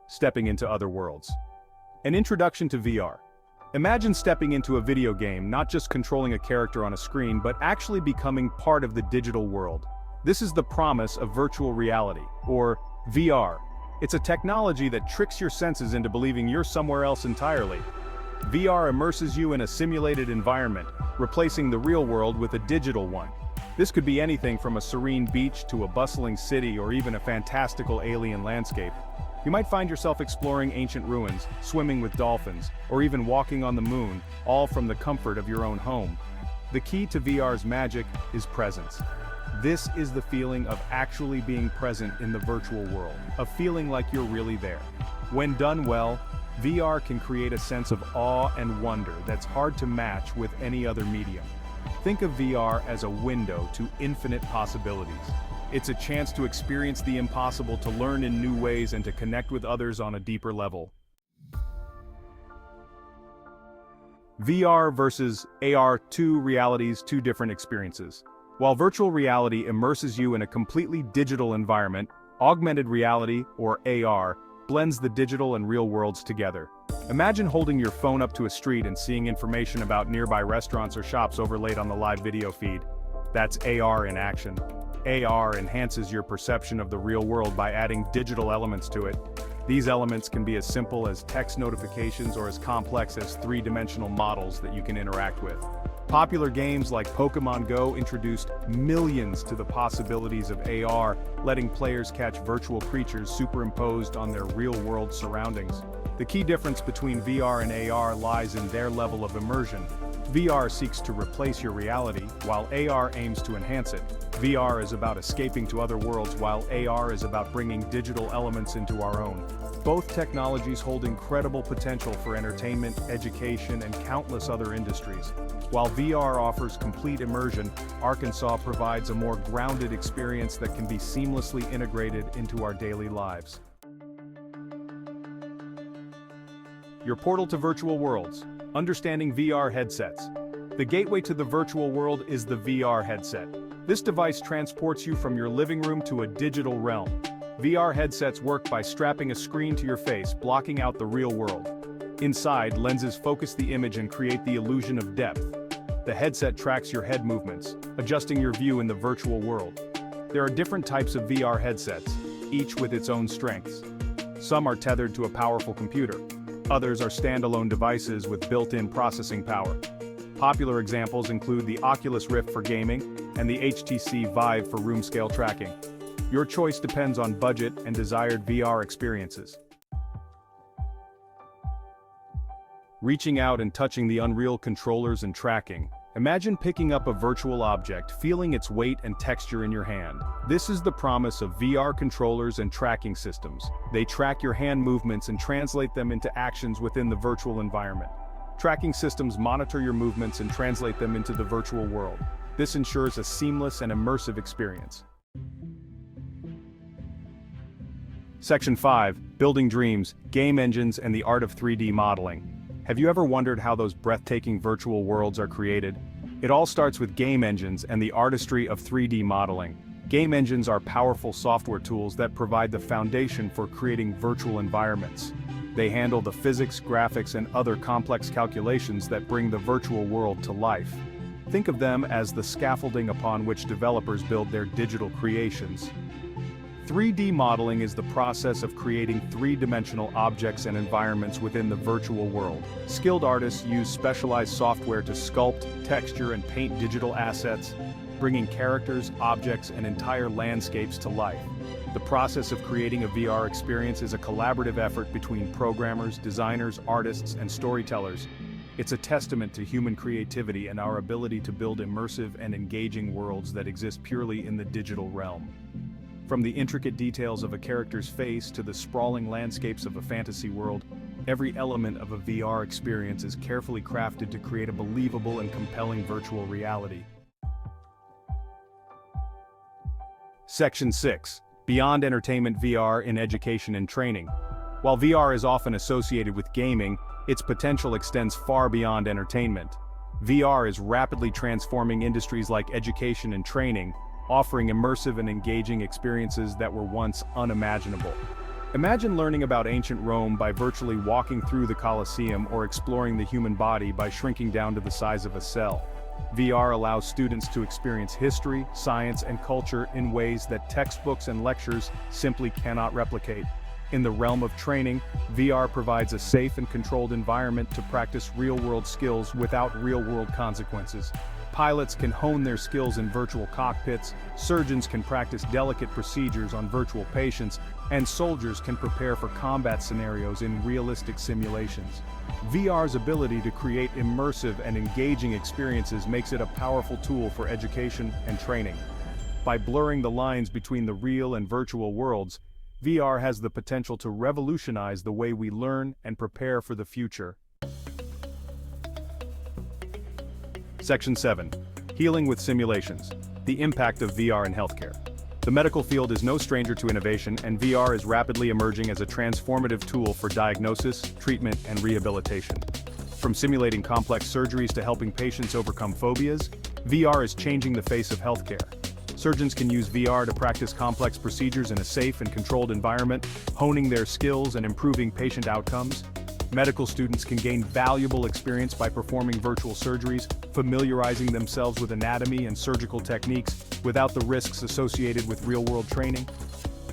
stepping into other worlds. An introduction to VR. Imagine stepping into a video game, not just controlling a character on a screen, but actually becoming part of the digital world. This is the promise of virtual reality, or VR. It's a technology that tricks your senses into believing you're somewhere else entirely. VR immerses you in a simulated environment, replacing the real world with a digital one. This could be anything from a serene beach to a bustling city or even a fantastical alien landscape. You might find yourself exploring ancient ruins, swimming with dolphins, or even walking on the moon, all from the comfort of your own home. The key to VR's magic is presence. This is the feeling of actually being present in the virtual world, of feeling like you're really there. When done well, VR can create a sense of awe and wonder that's hard to match with any other medium. Think of VR as a window to infinite possibilities. It's a chance to experience the impossible, to learn in new ways, and to connect with others on a deeper level. VR versus AR, two realities, two different experiences. While virtual reality immerses you in a completely digital environment, augmented reality, or AR, blends the digital and real worlds together. Imagine holding your phone up to a street and seeing information about nearby restaurants or shops overlaid on the live video feed. That's AR in action. AR enhances your perception of the real world by adding digital elements to it. These elements can be as simple as text notifications or as complex as three-dimensional models that you can interact with. Popular games like Pokemon Go introduced millions to the possibilities of AR, letting players catch virtual creatures superimposed on their real-world surroundings. The key difference between VR and AR lies in their level of immersion. VR seeks to replace your reality, while AR aims to enhance it. VR is about escaping to other worlds, while AR is about bringing digital elements into our own. Both technologies hold incredible potential for entertainment, education, and countless other industries. While VR offers complete immersion, Arkansas provides a more grounded experience that can be seamlessly integrated into our daily lives. Your portal to virtual worlds. Understanding VR headsets. The gateway to the virtual world is the VR headset. This device transports you from your living room to a digital realm. VR headsets work by strapping a screen to your face, blocking out the real world. Inside, lenses focus the image and create the illusion of depth. The headset tracks your head movements, adjusting your view in the virtual world. There are different types of VR headsets, each with its own strengths. Some are tethered to a powerful computer. Others are standalone devices with built-in processing power. Popular examples include the Oculus Rift for gaming and the HTC Vive for room-scale tracking. Your choice depends on budget and desired VR experiences. Reaching out and touching the Unreal controllers and tracking. Imagine picking up a virtual object, feeling its weight and texture in your hand. This is the promise of VR controllers and tracking systems. They track your hand movements and translate them into actions within the virtual environment. Tracking systems monitor your movements and translate them into the virtual world. This ensures a seamless and immersive experience. Section 5. Building Dreams, Game Engines, and the Art of 3D Modeling. Have you ever wondered how those breathtaking virtual worlds are created? It all starts with game engines and the artistry of 3D modeling. Game engines are powerful software tools that provide the foundation for creating virtual environments. They handle the physics, graphics, and other complex calculations that bring the virtual world to life. Think of them as the scaffolding upon which developers build their digital creations. 3D modeling is the process of creating three-dimensional objects and environments within the virtual world. Skilled artists use specialized software to sculpt, texture, and paint digital assets, bringing characters, objects, and entire landscapes to life. The process of creating a VR experience is a collaborative effort between programmers, designers, artists, and storytellers. It's a testament to human creativity and our ability to build immersive and engaging worlds that exist purely in the digital realm. From the intricate details of a character's face to the sprawling landscapes of a fantasy world, every element of a VR experience is carefully crafted to create a believable and compelling virtual reality. Section 6. Beyond Entertainment VR in Education and Training. While VR is often associated with gaming, its potential extends far beyond entertainment. VR is rapidly transforming industries like education and training, offering immersive and engaging experiences that were once unimaginable. Imagine learning about ancient Rome by virtually walking through the Colosseum or exploring the human body by shrinking down to the size of a cell. VR allows students to experience history, science, and culture in ways that textbooks and lectures simply cannot replicate. In the realm of training, VR provides a safe and controlled environment to practice real-world skills without real-world consequences. Pilots can hone their skills in virtual cockpits, surgeons can practice delicate procedures on virtual patients, and soldiers can prepare for combat scenarios in realistic simulations. VR's ability to create immersive and engaging experiences makes it a powerful tool for education and training. By blurring the lines between the real and virtual worlds, VR has the potential to revolutionize the way we learn and prepare for the future. Section 7. Healing with Simulations. The impact of VR in healthcare. The medical field is no stranger to innovation, and VR is rapidly emerging as a transformative tool for diagnosis, treatment, and rehabilitation. From simulating complex surgeries to helping patients overcome phobias, VR is changing the face of healthcare. Surgeons can use VR to practice complex procedures in a safe and controlled environment, honing their skills and improving patient outcomes. Medical students can gain valuable experience by performing virtual surgeries, familiarizing themselves with anatomy and surgical techniques without the risks associated with real-world training.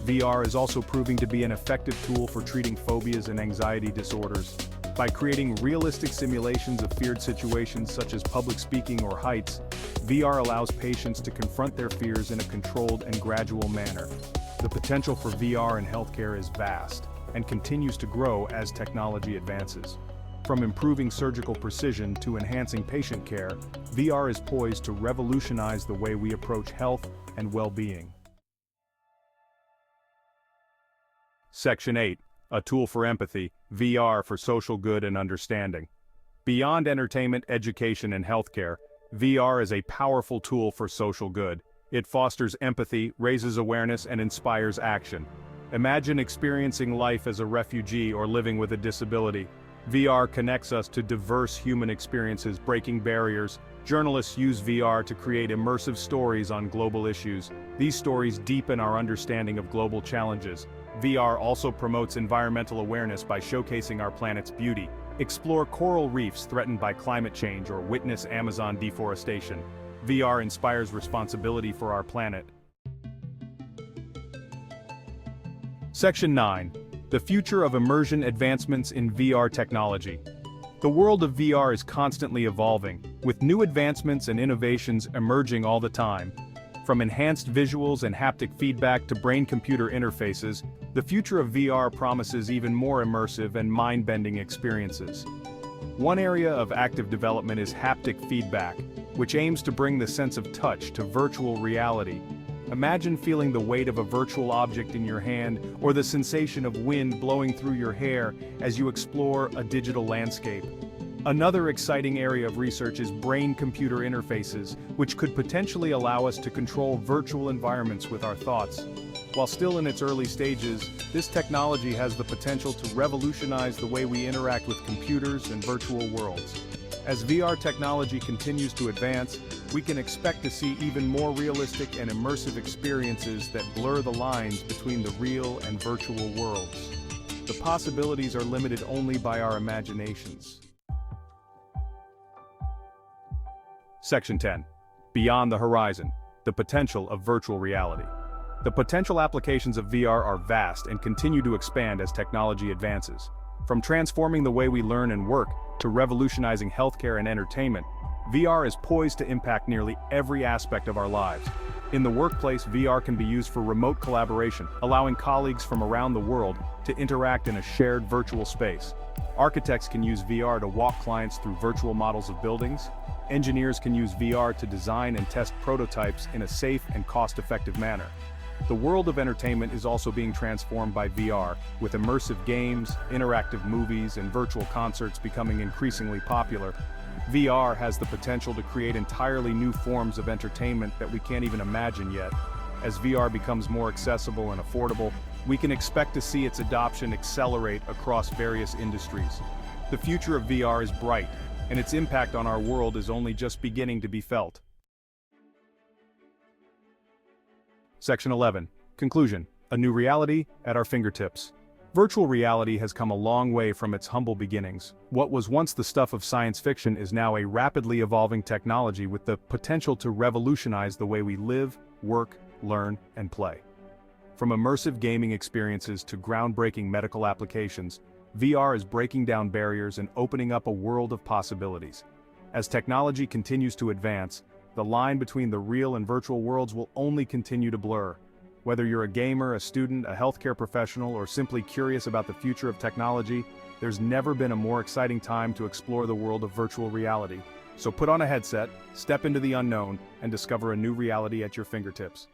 VR is also proving to be an effective tool for treating phobias and anxiety disorders. By creating realistic simulations of feared situations such as public speaking or heights, VR allows patients to confront their fears in a controlled and gradual manner. The potential for VR in healthcare is vast and continues to grow as technology advances. From improving surgical precision to enhancing patient care, VR is poised to revolutionize the way we approach health and well-being. Section 8. A tool for empathy, VR for social good and understanding. Beyond entertainment, education, and healthcare, VR is a powerful tool for social good. It fosters empathy, raises awareness, and inspires action. Imagine experiencing life as a refugee or living with a disability. VR connects us to diverse human experiences, breaking barriers. Journalists use VR to create immersive stories on global issues. These stories deepen our understanding of global challenges. VR also promotes environmental awareness by showcasing our planet's beauty. Explore coral reefs threatened by climate change or witness Amazon deforestation. VR inspires responsibility for our planet. Section 9. The future of immersion advancements in VR technology. The world of VR is constantly evolving, with new advancements and innovations emerging all the time. From enhanced visuals and haptic feedback to brain-computer interfaces, the future of VR promises even more immersive and mind-bending experiences. One area of active development is haptic feedback, which aims to bring the sense of touch to virtual reality. Imagine feeling the weight of a virtual object in your hand or the sensation of wind blowing through your hair as you explore a digital landscape. Another exciting area of research is brain-computer interfaces, which could potentially allow us to control virtual environments with our thoughts. While still in its early stages, this technology has the potential to revolutionize the way we interact with computers and virtual worlds. As VR technology continues to advance, we can expect to see even more realistic and immersive experiences that blur the lines between the real and virtual worlds. The possibilities are limited only by our imaginations. Section 10. Beyond the horizon, the potential of virtual reality. The potential applications of VR are vast and continue to expand as technology advances. From transforming the way we learn and work to revolutionizing healthcare and entertainment, VR is poised to impact nearly every aspect of our lives. In the workplace, VR can be used for remote collaboration, allowing colleagues from around the world to interact in a shared virtual space. Architects can use VR to walk clients through virtual models of buildings. Engineers can use VR to design and test prototypes in a safe and cost-effective manner. The world of entertainment is also being transformed by VR, with immersive games, interactive movies, and virtual concerts becoming increasingly popular. VR has the potential to create entirely new forms of entertainment that we can't even imagine yet. As VR becomes more accessible and affordable, we can expect to see its adoption accelerate across various industries. The future of VR is bright, and its impact on our world is only just beginning to be felt. Section 11. Conclusion. A new reality at our fingertips. Virtual reality has come a long way from its humble beginnings. What was once the stuff of science fiction is now a rapidly evolving technology with the potential to revolutionize the way we live, work, learn, and play. From immersive gaming experiences to groundbreaking medical applications, VR is breaking down barriers and opening up a world of possibilities. As technology continues to advance, the line between the real and virtual worlds will only continue to blur. Whether you're a gamer, a student, a healthcare professional, or simply curious about the future of technology, there's never been a more exciting time to explore the world of virtual reality. So put on a headset, step into the unknown, and discover a new reality at your fingertips.